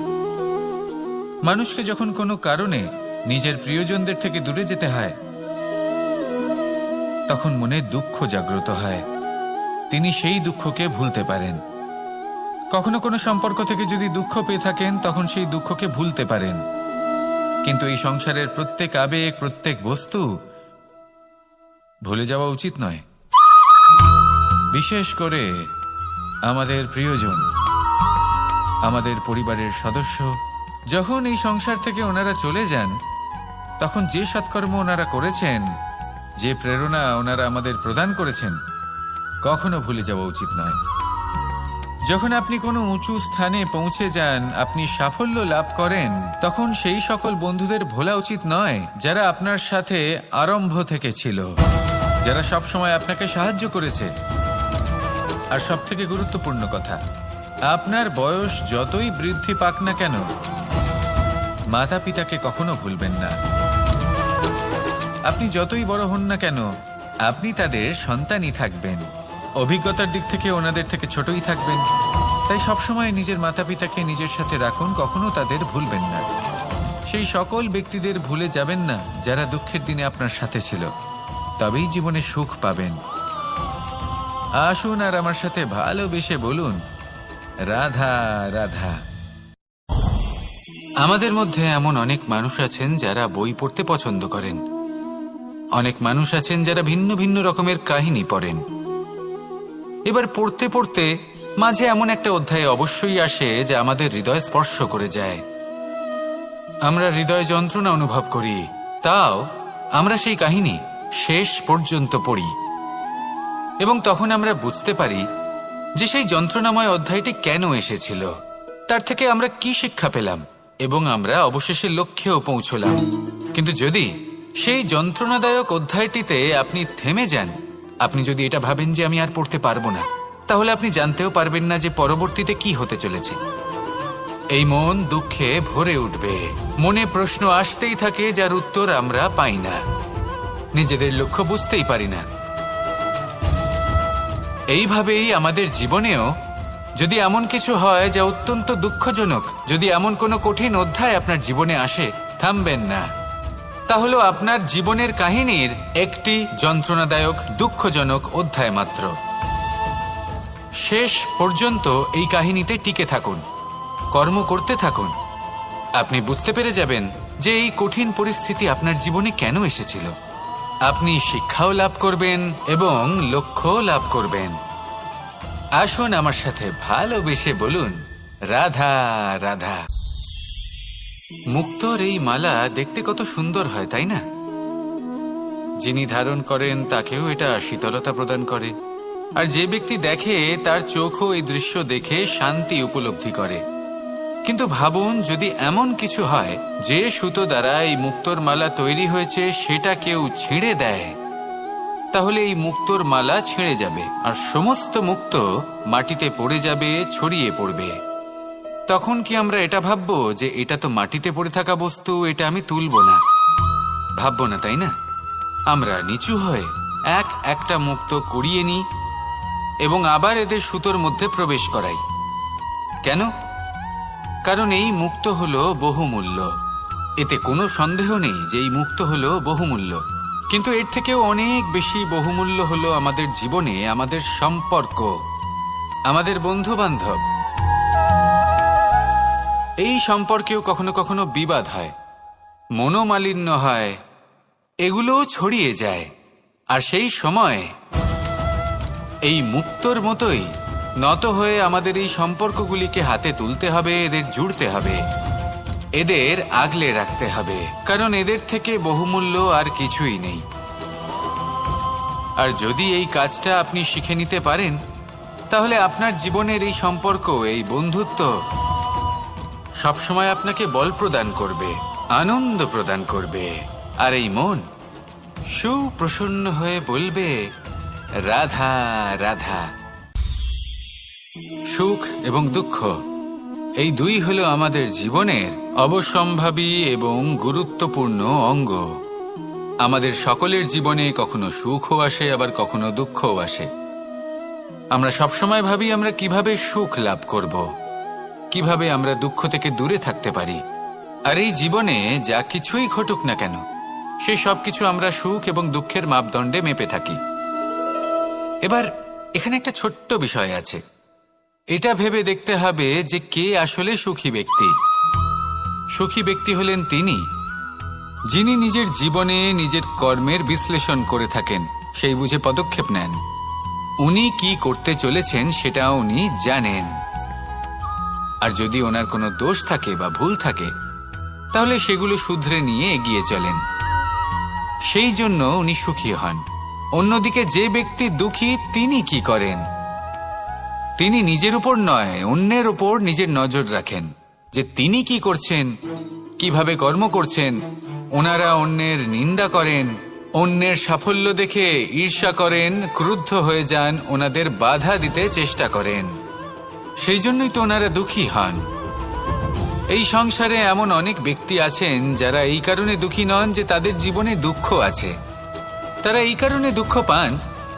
মানুষকে যখন কোনো কারণে নিজের প্রিয়জনদের থেকে দূরে যেতে হয়, তখন মনে দুঃখ জাগ্রত হয়, তিনি সেই দুঃখকে ভুলতে পারেন। কখনো কোনো সম্পর্ক থেকে যদি দুঃখ পেয়ে থাকেন, তখন সেই দুঃখকে ভুলতে পারেন। কিন্তু এই সংসারের প্রত্যেক আবেগ, প্রত্যেক বস্তু ভুলে যাওয়া উচিত নয়। বিশেষ করে আমাদের প্রিয়জন, আমাদের পরিবারের সদস্য, যখন এই সংসার থেকে ওনারা চলে যান, তখন যে সৎকর্ম ওনারা করেছেন, যে প্রেরণা ওনারা আমাদের প্রদান করেছেন, কখনো ভুলে যাওয়া উচিত নয়। যখন আপনি কোনো উঁচু স্থানে পৌঁছে যান, আপনি সাফল্য লাভ করেন, তখন সেই সকল বন্ধুদের ভোলা উচিত নয় যারা আপনার সাথে আরম্ভ থেকে ছিল, যারা সবসময় আপনাকে সাহায্য করেছে। আর সবথেকে গুরুত্বপূর্ণ কথা, আপনার বয়স যতই বৃদ্ধি পাক না কেন, মাতা পিতাকে কখনো ভুলবেন না। আপনি যতই বড় হন না কেন, আপনি তাদের সন্তানই থাকবেন, অভিজ্ঞতার দিক থেকে ওনাদের থেকে ছোটই থাকবেন। তাই সবসময় নিজের মাতা পিতাকে নিজের সাথে রাখুন, কখনো তাদের ভুলবেন না। সেই সকল ব্যক্তিদের ভুলে যাবেন না যারা দুঃখের দিনে আপনার সাথে ছিল, তবেই জীবনে সুখ পাবেন। আসুন আর আমার সাথে ভালোবেসে বলুন, রাধা রাধা। আমাদের মধ্যে এমন অনেক মানুষ আছেন যারা বই পড়তে পছন্দ করেন, অনেক মানুষ আছেন যারা ভিন্ন ভিন্ন রকমের কাহিনী পড়েন। এবার পড়তে পড়তে মাঝে এমন একটা অধ্যায় অবশ্যই আসে যা আমাদের হৃদয় স্পর্শ করে যায়। আমরা হৃদয় যন্ত্রণা অনুভব করি, তাও আমরা সেই কাহিনী শেষ পর্যন্ত পড়ি, এবং তখন আমরা বুঝতে পারি যে সেই যন্ত্রণাময় অধ্যায়টি কেন এসেছিল, তার থেকে আমরা কি শিক্ষা পেলাম, এবং আমরা অবশেষে লক্ষ্যেও পৌঁছলাম। কিন্তু যদি সেই যন্ত্রণাদায়ক অধ্যায়টিতে আপনি থেমে যান, আপনি যদি এটা ভাবেন যে আমি আর পড়তে পারবো না, তাহলে আপনি জানতেও পারবেন না যে পরবর্তীতে কি হতে চলেছে। এই মন দুঃখে ভরে উঠবে, মনে প্রশ্ন আসতেই থাকে যার উত্তর আমরা পাই না, নিজেদের লক্ষ্য বুঝতেই পারি না। এইভাবেই আমাদের জীবনেও যদি এমন কিছু হয় যা অত্যন্ত দুঃখজনক, যদি এমন কোনো কঠিন অধ্যায় আপনার জীবনে আসে, থামবেন না। তাহলে আপনার জীবনের কাহিনীর একটি যন্ত্রণাদায়ক, দুঃখজনক অধ্যায় মাত্র। শেষ পর্যন্ত এই কাহিনীতে টিকে থাকুন, কর্ম করতে থাকুন। আপনি বুঝতে পেরে যাবেন যে এই কঠিন পরিস্থিতি আপনার জীবনে কেন এসেছিল। আপনি শিক্ষাও লাভ করবেন এবং লক্ষ্যও লাভ করবেন। আসুন আমার সাথে ভালোবেসে বলুন, রাধা রাধা। মুক্তোর এই মালা দেখতে কত সুন্দর হয়, তাই না? যিনি ধারণ করেন তাকেও এটা শীতলতা প্রদান করে, আর যে ব্যক্তি দেখে তার চোখও এই দৃশ্য দেখে শান্তি উপলব্ধি করে। কিন্তু ভাবুন, যদি এমন কিছু হয় যে সুতো দ্বারা এই মুক্তোর মালা তৈরি হয়েছে সেটা কেউ ছিঁড়ে দেয়, তাহলে এই মুক্তোর মালা ছিঁড়ে যাবে আর সমস্ত মুক্তো মাটিতে পড়ে যাবে, ছড়িয়ে পড়বে। তখন কি আমরা এটা ভাববো যে এটা তো মাটিতে পড়ে থাকা বস্তু, এটা আমি তুলব না? ভাববো না, তাই না? আমরা নিচু হয়ে একটা মুক্তো কুড়িয়ে নিই এবং আবার এদের সুতোর মধ্যে প্রবেশ করাই। কেন? কারণ এই মুক্তো হলো বহুমূল্য। এতে কোনো সন্দেহ নেই যে এই মুক্তো হলো বহুমূল্য। কিন্তু এর থেকেও অনেক বেশি বহুমূল্য হলো আমাদের জীবনে আমাদের সম্পর্ক, আমাদের বন্ধু বান্ধব। এই সম্পর্কেও কখনো কখনো বিবাদ হয়, মনোমালিন্য হয়, এগুলোও ছড়িয়ে যায়। আর সেই সময় এই মুক্তোর মতোই নত হয়ে আমাদের এই সম্পর্কগুলিকে হাতে তুলতে হবে, এদের জুড়তে হবে, এদের আগলে রাখতে হবে, কারণ এদের থেকে বহুমূল্য আর কিছুই নেই। আর যদি এই কাজটা আপনি শিখে নিতে পারেন, তাহলে আপনার জীবনের এই সম্পর্ক, এই বন্ধুত্ব সবসময় আপনাকে বল প্রদান করবে, আনন্দ প্রদান করবে। আর এই মন সুপ্রসন্ন হয়ে বলবে, রাধা রাধা। সুখ এবং দুঃখ এই দুই হলো আমাদের জীবনের অবশ্যম্ভাবী এবং গুরুত্বপূর্ণ অঙ্গ। আমাদের সকলের জীবনে কখনো সুখও আসে, আবার কখনো দুঃখও আসে। আমরা সবসময় ভাবি আমরা কিভাবে সুখ লাভ করব, কিভাবে আমরা দুঃখ থেকে দূরে থাকতে পারি। আর এই জীবনে যা কিছুই ঘটুক না কেন, সেই সব কিছু আমরা সুখ এবং দুঃখের মাপদণ্ডে মেপে থাকি। এবার এখানে একটা ছোট্ট বিষয় আছে, এটা ভেবে দেখতে হবে যে কে আসলে সুখী ব্যক্তি। সুখী ব্যক্তি হলেন তিনি যিনি নিজের জীবনে নিজের কর্মের বিশ্লেষণ করে থাকেন, সেই বুঝে পদক্ষেপ নেন। উনি কি করতে চলেছেন সেটা উনি জানেন। আর যদি ওনার কোনো দোষ থাকে বা ভুল থাকে, তাহলে সেগুলো শুধরে নিয়ে এগিয়ে চলেন। সেই জন্য উনি সুখী হন। অন্যদিকে যে ব্যক্তি দুঃখী, তিনি কি করেন? তিনি নিজের উপর নয়, অন্যের উপর নিজের নজর রাখেন, যে তিনি কি করছেন, কিভাবে কর্ম করছেন। ওনারা অন্যের নিন্দা করেন, অন্যের সাফল্য দেখে ঈর্ষা করেন, ক্রুদ্ধ হয়ে যান, ওনাদের বাধা দিতে চেষ্টা করেন। সেই জন্যই তো ওনারা দুঃখী হন। এই সংসারে এমন অনেক ব্যক্তি আছেন যারা এই কারণে দুঃখী নন যে তাদের জীবনে দুঃখ আছে। তারা এই কারণে দুঃখ পান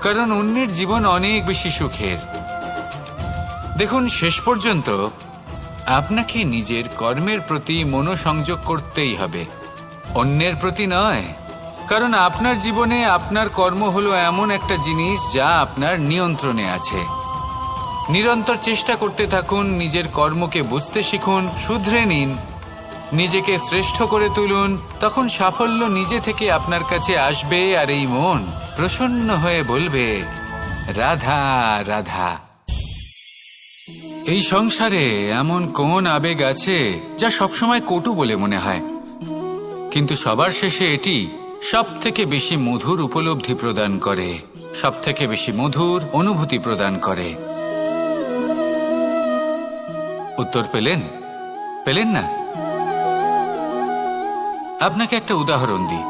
কারণ অন্যের জীবন অনেক বেশি সুখের। দেখুন, শেষ পর্যন্ত আপনাকে নিজের কর্মের প্রতি মনোসংযোগ করতেই হবে, অন্যের প্রতি নয়। কারণ আপনার জীবনে আপনার কর্ম হলো এমন একটা জিনিস যা আপনার নিয়ন্ত্রণে আছে। নিরন্তর চেষ্টা করতে থাকুন, নিজের কর্মকে বুঝতে শিখুন, শুধরে নিন, নিজেকে শ্রেষ্ঠ করে তুলুন। তখন সাফল্য নিজে থেকে আপনার কাছে আসবে, আর এই মন প্রসন্ন হয়ে বলবে, রাধা রাধা। এই সংসারে এমন কোন আবেগ আছে যা সবসময় কটু বলে মনে হয়, কিন্তু সবার শেষে এটি সব থেকে বেশি মধুর উপলব্ধি প্রদান করে, সব থেকে বেশি মধুর অনুভূতি প্রদান করে। উত্তর পেলেন? পেলেন না? আপনাকে একটা উদাহরণ দিই।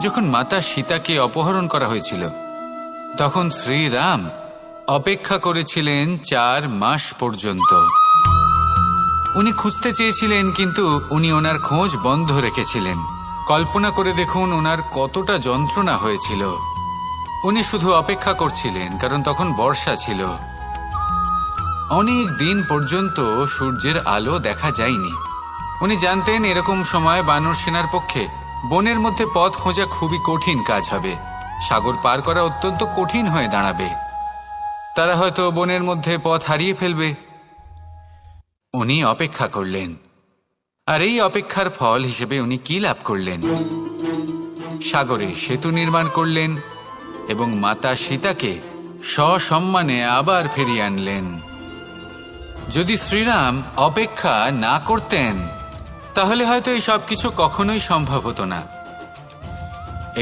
যখন মাতা সীতাকে অপহরণ করা হয়েছিল, তখন শ্রীরাম অপেক্ষা করেছিলেন 4 মাস পর্যন্ত। উনি খুঁজতে চেয়েছিলেন, কিন্তু উনি ওনার খোঁজ বন্ধ রেখেছিলেন। কল্পনা করে দেখুন ওনার কতটা যন্ত্রণা হয়েছিল। উনি শুধু অপেক্ষা করছিলেন, কারণ তখন বর্ষা ছিল। অনেক দিন পর্যন্ত সূর্যের আলো দেখা যায়নি। উনি জানতেন এরকম সময় বানর সেনার পক্ষে বনের মধ্যে পথ খোঁজা খুবই কঠিন কাজ হবে, সাগর পার করা অত্যন্ত কঠিন হয়ে দাঁড়াবে। তারা হয়তো বনের মধ্যে পথ হারিয়ে ফেলবে। উনি অপেক্ষা করলেন, আর এই অপেক্ষার ফল হিসেবে উনি কি লাভ করলেন? সাগরে সেতু নির্মাণ করলেন এবং মাতা সীতাকে সসম্মানে আবার ফিরিয়ে আনলেন। যদি শ্রীরাম অপেক্ষা না করতেন, তাহলে হয়তো এই সব কিছু কখনোই সম্ভব হতো না।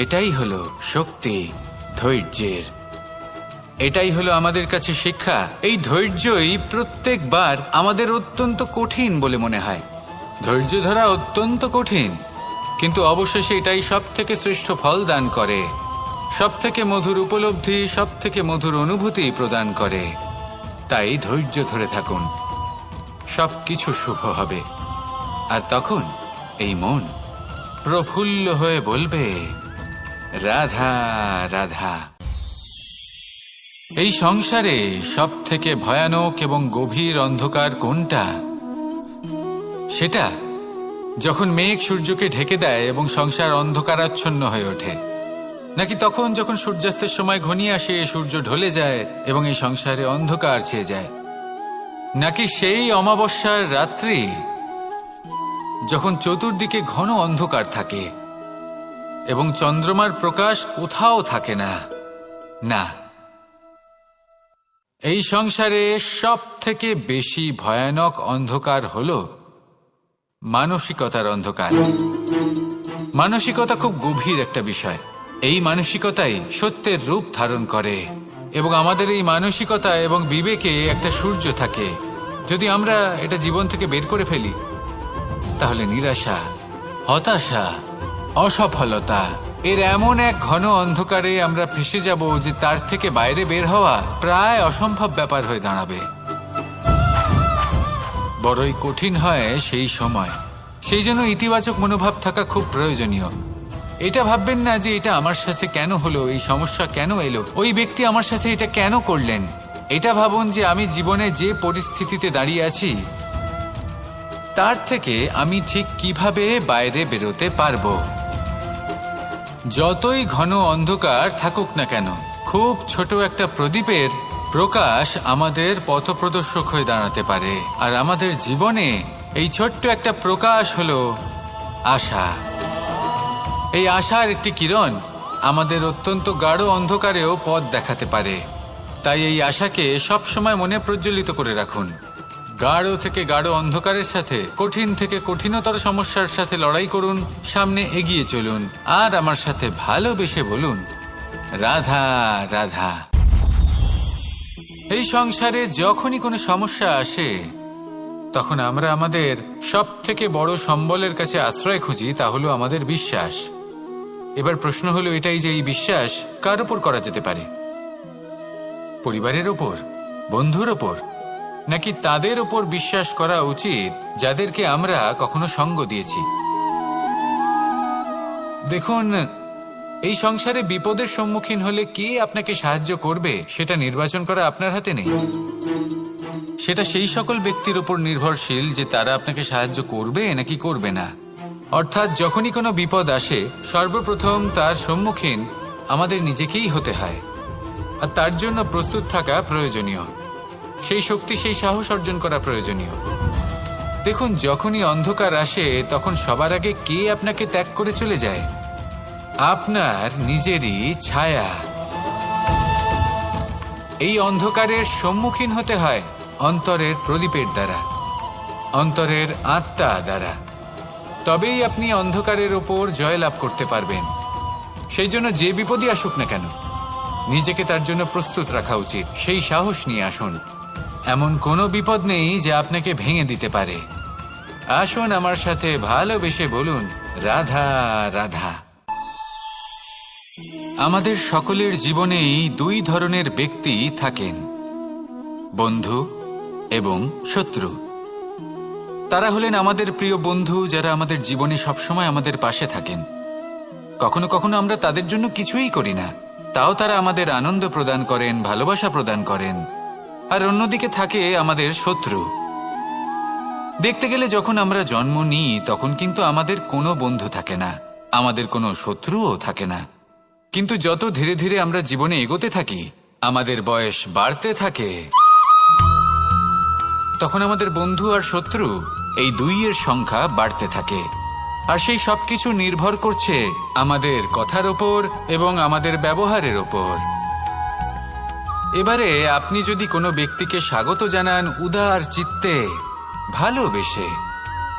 এটাই হলো শক্তি ধৈর্যের। এটাই হলো আমাদের কাছে শিক্ষা। এই ধৈর্যই প্রত্যেকবার আমাদের অত্যন্ত কঠিন বলে মনে হয়। ধৈর্য ধরা অত্যন্ত কঠিন, কিন্তু অবশেষে এটাই সব থেকে শ্রেষ্ঠ ফল দান করে, সব থেকে মধুর উপলব্ধি, সব থেকে মধুর অনুভূতি প্রদান করে। তাই ধৈর্য ধরে থাকুন, সবকিছু শুভ হবে। আর তখন এই মন প্রফুল্ল হয়ে বলবে, রাধা রাধা। এই সংসারে সব থেকে ভয়ানক এবং গভীর অন্ধকার কোনটা? সেটা যখন মেঘ সূর্যকে ঢেকে দেয় এবং সংসার অন্ধকারাচ্ছন্ন হয়ে ওঠে, নাকি তখন যখন সূর্যাস্তের সময় ঘনিয়ে আসে, সূর্য ঢলে যায় এবং এই সংসারে অন্ধকার ছেয়ে যায়, নাকি সেই অমাবস্যার রাত্রি যখন চতুর্দিকে ঘন অন্ধকার থাকে এবং চন্দ্রমার প্রকাশ কোথাও থাকে না? না, এই সংসারে সব থেকে বেশি ভয়ানক অন্ধকার হলো মানসিকতার অন্ধকার। মানসিকতা খুব গভীর একটা বিষয়। এই মানসিকতাই সত্যের রূপ ধারণ করে এবং আমাদের এই মানসিকতা এবং বিবেকে একটা সূর্য থাকে। যদি আমরা এটা জীবন থেকে বের করে ফেলি, তাহলে নিরাশা, হতাশা, অসফলতা এর এমন এক ঘন অন্ধকারে আমরা ফেসে যাব যে তার থেকে বাইরে বের হওয়া প্রায় অসম্ভব ব্যাপার হয়ে দাঁড়াবে। বড়ই কঠিন হয় সেই সময়। সেই জন্য ইতিবাচক মনোভাব থাকা খুব প্রয়োজনীয়। এটা ভাববেন না যে এটা আমার সাথে কেন হলো, এই সমস্যা কেন এলো, ওই ব্যক্তি আমার সাথে এটা কেন করলেন। এটা ভাবুন যে আমি জীবনে যে পরিস্থিতিতে দাঁড়িয়ে আছি তার থেকে আমি ঠিক কিভাবে বাইরে বেরোতে পারবো। যতই ঘন অন্ধকার থাকুক না কেন, খুব ছোট একটা প্রদীপের প্রকাশ আমাদের পথপ্রদর্শক হয়ে দাঁড়াতে পারে। আর আমাদের জীবনে এই ছোট্ট একটা প্রকাশ হলো আশা। এই আশার একটি কিরণ আমাদের অত্যন্ত গাঢ় অন্ধকারেও পথ দেখাতে পারে। তাই এই আশাকে সবসময় মনে প্রজ্বলিত করে রাখুন। গাঢ় থেকে গাঢ় অন্ধকারের সাথে, কঠিন থেকে কঠিনতর সমস্যার সাথে লড়াই করুন, সামনে এগিয়ে চলুন, আর আমার সাথে ভালোবেসে বলুন, রাধা রাধা। এই সংসারে যখনই কোনো সমস্যা আসে, তখন আমরা আমাদের সব থেকে বড় সম্বলের কাছে আশ্রয় খুঁজি, তা হলো আমাদের বিশ্বাস। এবার প্রশ্ন হলো এটাই যে এই বিশ্বাস কার উপর করা যেতে পারে? পরিবারের ওপর, বন্ধুর ওপর, নাকি তাদের ওপর বিশ্বাস করা উচিত যাদেরকে আমরা কখনো সঙ্গ দিয়েছি? দেখুন, এই সংসারে বিপদের সম্মুখীন হলে কে আপনাকে সাহায্য করবে সেটা নির্বাচন করা আপনার হাতে নেই। সেটা সেই সকল ব্যক্তির উপর নির্ভরশীল যে তারা আপনাকে সাহায্য করবে নাকি করবে না। অর্থাৎ যখনই কোনো বিপদ আসে, সর্বপ্রথম তার সম্মুখীন আমাদের নিজেকেই হতে হয়, আর তার জন্য প্রস্তুত থাকা প্রয়োজনীয়। সেই শক্তি, সেই সাহস অর্জন করা প্রয়োজনীয়। দেখুন, যখনই অন্ধকার আসে তখন সবার আগে কে আপনাকে ত্যাগ করে চলে যায়? আপনার নিজেরই ছায়া। এই অন্ধকারের সম্মুখীন হতে হয় অন্তরের প্রদীপের দ্বারা, অন্তরের আত্মা দ্বারা। তবেই আপনি অন্ধকারের ওপর জয়লাভ করতে পারবেন। সেই জন্য যে বিপদই আসুক না কেন, নিজেকে তার জন্য প্রস্তুত রাখা উচিত। সেই সাহস নিয়ে আসুন। এমন কোনো বিপদ নেই যে আপনাকে ভেঙে দিতে পারে। আসুন আমার সাথে ভালোবেসে বলুন, রাধা রাধা। আমাদের সকলের জীবনেই দুই ধরনের ব্যক্তি থাকেন, বন্ধু এবং শত্রু। তারা হলেন আমাদের প্রিয় বন্ধু, যারা আমাদের জীবনে সবসময় আমাদের পাশে থাকেন। কখনো কখনো আমরা তাদের জন্য কিছুই করি না, তাও তারা আমাদের আনন্দ প্রদান করেন, ভালোবাসা প্রদান করেন। আর অন্যদিকে থাকে আমাদের শত্রু। দেখতে গেলে যখন আমরা জন্ম নিই তখন কিন্তু আমাদের কোনো বন্ধু থাকে না, আমাদের কোনো শত্রুও থাকে না। কিন্তু যত ধীরে ধীরে আমরা জীবনে এগোতে থাকি, আমাদের বয়স বাড়তে থাকে, তখন আমাদের বন্ধু আর শত্রু এই দুইয়ের সংখ্যা বাড়তে থাকে। আর সেই সবকিছু নির্ভর করছে আমাদের কথার ওপর এবং আমাদের ব্যবহারের ওপর। এবারে আপনি যদি কোনো ব্যক্তিকে স্বাগত জানান উদার চিত্তে, ভালোবেসে,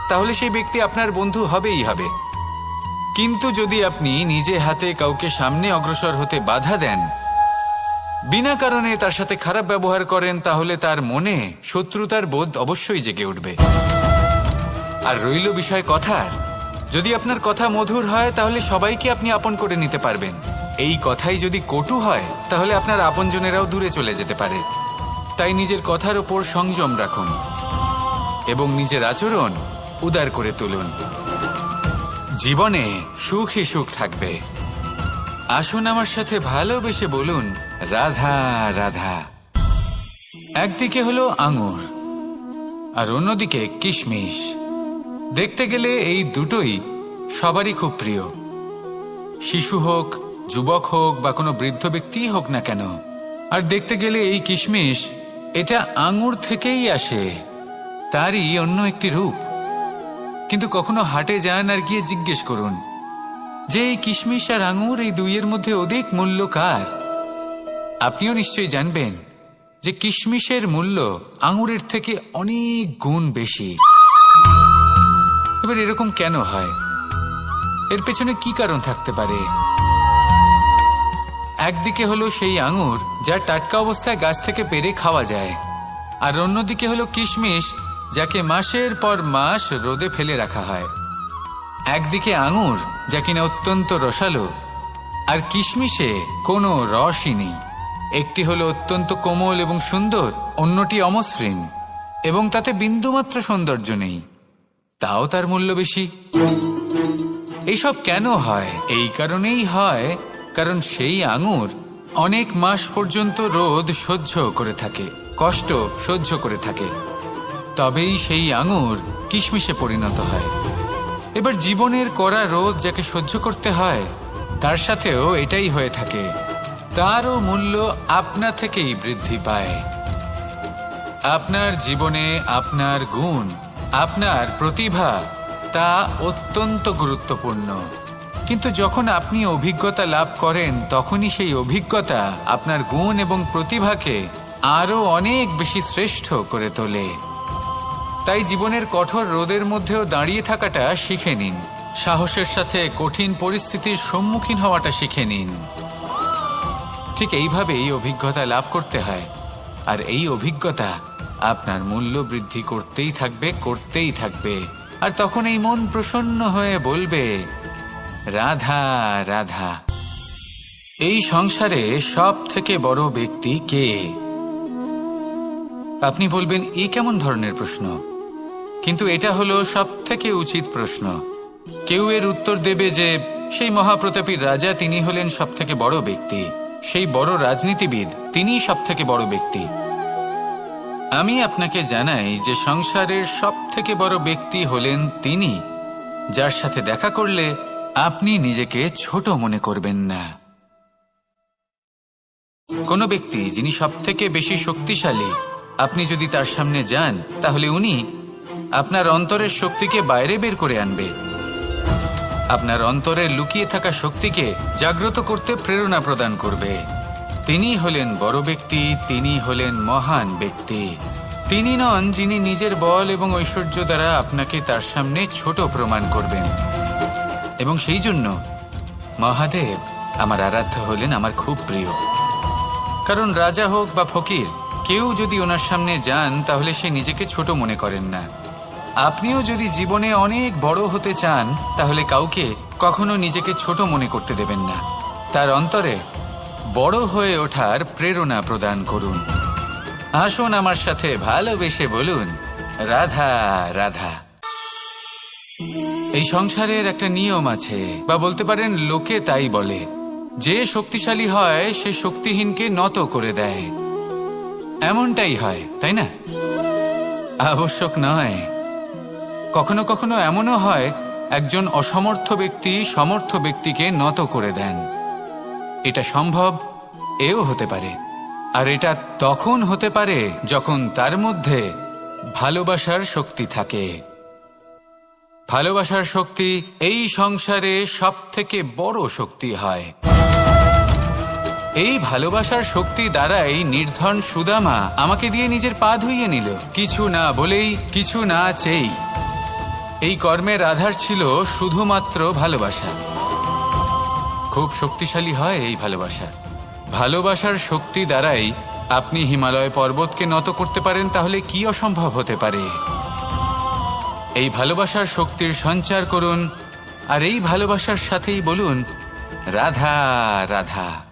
তাহলে সেই ব্যক্তি আপনার বন্ধু হবেই হবে। কিন্তু যদি আপনি নিজে হাতে কাউকে সামনে অগ্রসর হতে বাধা দেন, বিনা কারণে তার সাথে খারাপ ব্যবহার করেন, তাহলে তার মনে শত্রুতার বোধ অবশ্যই জেগে উঠবে। আর রইল বিষয় কথার, যদি আপনার কথা মধুর হয় তাহলে সবাইকে আপনি আপন করে নিতে পারবেন। এই কথাই যদি কটু হয় তাহলে আপনার আপনজনেরাও দূরে চলে যেতে পারে। তাই নিজের কথার ওপর সংযম রাখুন এবং নিজের আচরণ উদার করে তুলুন। জীবনে সুখই সুখ থাকবে। আসুন আমার সাথে ভালোবেসে বলুন, রাধা রাধা। একদিকে হলো আঙুর আর অন্যদিকে কিশমিশ। দেখতে গেলে এই দুটোই সবারই খুব প্রিয়। শিশু হোক, যুবক হোক বা কোনো বৃদ্ধ ব্যক্তি হোক না কেন। আর দেখতে গেলে এই কিশমিশ, এটা আঙুর থেকেই আসে, তারই অন্য একটি রূপ। কিন্তু কখনো হাটে যান আর গিয়ে জিজ্ঞেস করুন যে এই কিশমিশ আর আঙুর, এই দুইয়ের মধ্যে অধিক মূল্য কার? আপনিও নিশ্চয়ই জানবেন যে কিশমিশের মূল্য আঙুরের থেকে অনেক গুণ বেশি। এবার এরকম কেন হয়? এর পেছনে কি কারণ থাকতে পারে? একদিকে হলো সেই আঙুর যা টাটকা অবস্থায় গাছ থেকে পেড়ে খাওয়া যায়, আর অন্যদিকে হলো কিশমিশ যাকে মাসের পর মাস রোদে ফেলে রাখা হয়। একদিকে আঙুর যা কিনা অত্যন্ত রসালো, আর কিশমিশে কোনো রসই নেই। একটি হলো অত্যন্ত কোমল এবং সুন্দর, অন্যটি অমসৃণ এবং তাতে বিন্দুমাত্র সৌন্দর্য নেই, তাও তার মূল্য বেশি। এইসব কেন হয়? এই কারণেই হয় কারণ সেই আঙুর অনেক মাস পর্যন্ত রোদ সহ্য করে থাকে, কষ্ট সহ্য করে থাকে, তবেই সেই আঙুর কিশমিশে পরিণত হয়। এবার জীবনের কড়া রোদ যাকে সহ্য করতে হয়, তার সাথেও এটাই হয়ে থাকে। তারও মূল্য আপনা থেকেই বৃদ্ধি পায়। আপনার জীবনে আপনার গুণ, আপনার প্রতিভা, তা অত্যন্ত গুরুত্বপূর্ণ। কিন্তু যখন আপনি অভিজ্ঞতা লাভ করেন, তখনই সেই অভিজ্ঞতা আপনার গুণ এবং প্রতিভাকে আরও অনেক বেশি শ্রেষ্ঠ করে তোলে। তাই জীবনের কঠোর রোদের মধ্যেও দাঁড়িয়ে থাকাটা শিখে নিন। সাহসের সাথে কঠিন পরিস্থিতির সম্মুখীন হওয়াটা শিখে নিন। ঠিক এইভাবেই অভিজ্ঞতা লাভ করতে হয়, আর এই অভিজ্ঞতা আপনার মূল্য বৃদ্ধি করতেই থাকবে, করতেই থাকবে। আর তখন এই মন প্রসন্ন হয়ে বলবে, রাধা রাধা। এই সংসারে সব থেকে বড় ব্যক্তি কে? আপনি বলবেন, এই কেমন ধরনের প্রশ্ন? কিন্তু এটা হলো সব থেকে উচিত প্রশ্ন। কেউ এর উত্তর দেবে যে সেই মহাপ্রতাপী রাজা, তিনি হলেন সব থেকে বড় ব্যক্তি, সেই বড় রাজনীতিবিদ, তিনিই সব থেকে বড় ব্যক্তি। আমি আপনাকে জানাই যে সংসারের সব থেকে বড় ব্যক্তি হলেন তিনি, যার সাথে দেখা করলে আপনি নিজেকে ছোট মনে করবেন না। কোনো ব্যক্তি যিনি সব থেকে বেশি শক্তিশালী, আপনি যদি তার সামনে যান, তাহলে উনি আপনার অন্তরের শক্তিকে বাইরে বের করে আনবে। আপনার অন্তরের লুকিয়ে থাকা শক্তিকে জাগ্রত করতে প্রেরণা প্রদান করবে। তিনি হলেন বড় ব্যক্তি, তিনি হলেন মহান ব্যক্তি। তিনি নন যিনি নিজের বল এবং ঐশ্বর্য দ্বারা আপনাকে তার সামনে ছোট প্রমাণ করবেন। এবং সেই জন্য মহাদেব আমার আরাধ্য হলেন আমার খুব প্রিয়। কারণ রাজা হোক বা ফকির, কেউ যদি ওনার সামনে যান তাহলে সে নিজেকে ছোট মনে করেন না। আপনিও যদি জীবনে অনেক বড় হতে চান, তাহলে কাউকে কখনো নিজেকে ছোট মনে করতে দেবেন না। তার অন্তরে বড় হয়ে ওঠার প্রেরণা প্রদান করুন। আসুন আমার সাথে ভালোবেসে বলুন, রাধা রাধা। এই সংসারের একটা নিয়ম আছে, বা বলতে পারেন লোকে তাই বলে, যে শক্তিশালী হয় সে শক্তিহীনকে নত করে দেয়। এমনটাই হয়, তাই না? আবশ্যক নয়। কখনো কখনো এমনও হয় একজন অসমর্থ ব্যক্তি সমর্থ ব্যক্তিকে নত করে দেন। এটা সম্ভব, এও হতে পারে। আর এটা তখন হতে পারে যখন তার মধ্যে ভালোবাসার শক্তি থাকে। ভালোবাসার শক্তি এই সংসারে সব থেকে বড় শক্তি হয়। এই ভালোবাসার শক্তি দ্বারাই নির্ধন সুদামা আমাকে দিয়ে নিজের পা ধুইয়ে নিল, কিছু না বলেই, কিছু না চেয়েই। এই কর্মের আধার ছিল শুধুমাত্র ভালোবাসা। খুব শক্তিশালী হয় এই ভালোবাসা। ভালোবাসার শক্তি দ্বারাই আপনি হিমালয় পর্বতকে নত করতে পারেন, তাহলে কি অসম্ভব হতে পারে? এই ভালোবাসার শক্তির সঞ্চার করুন আর এই ভালোবাসার সাথেই বলুন রাধা রাধা।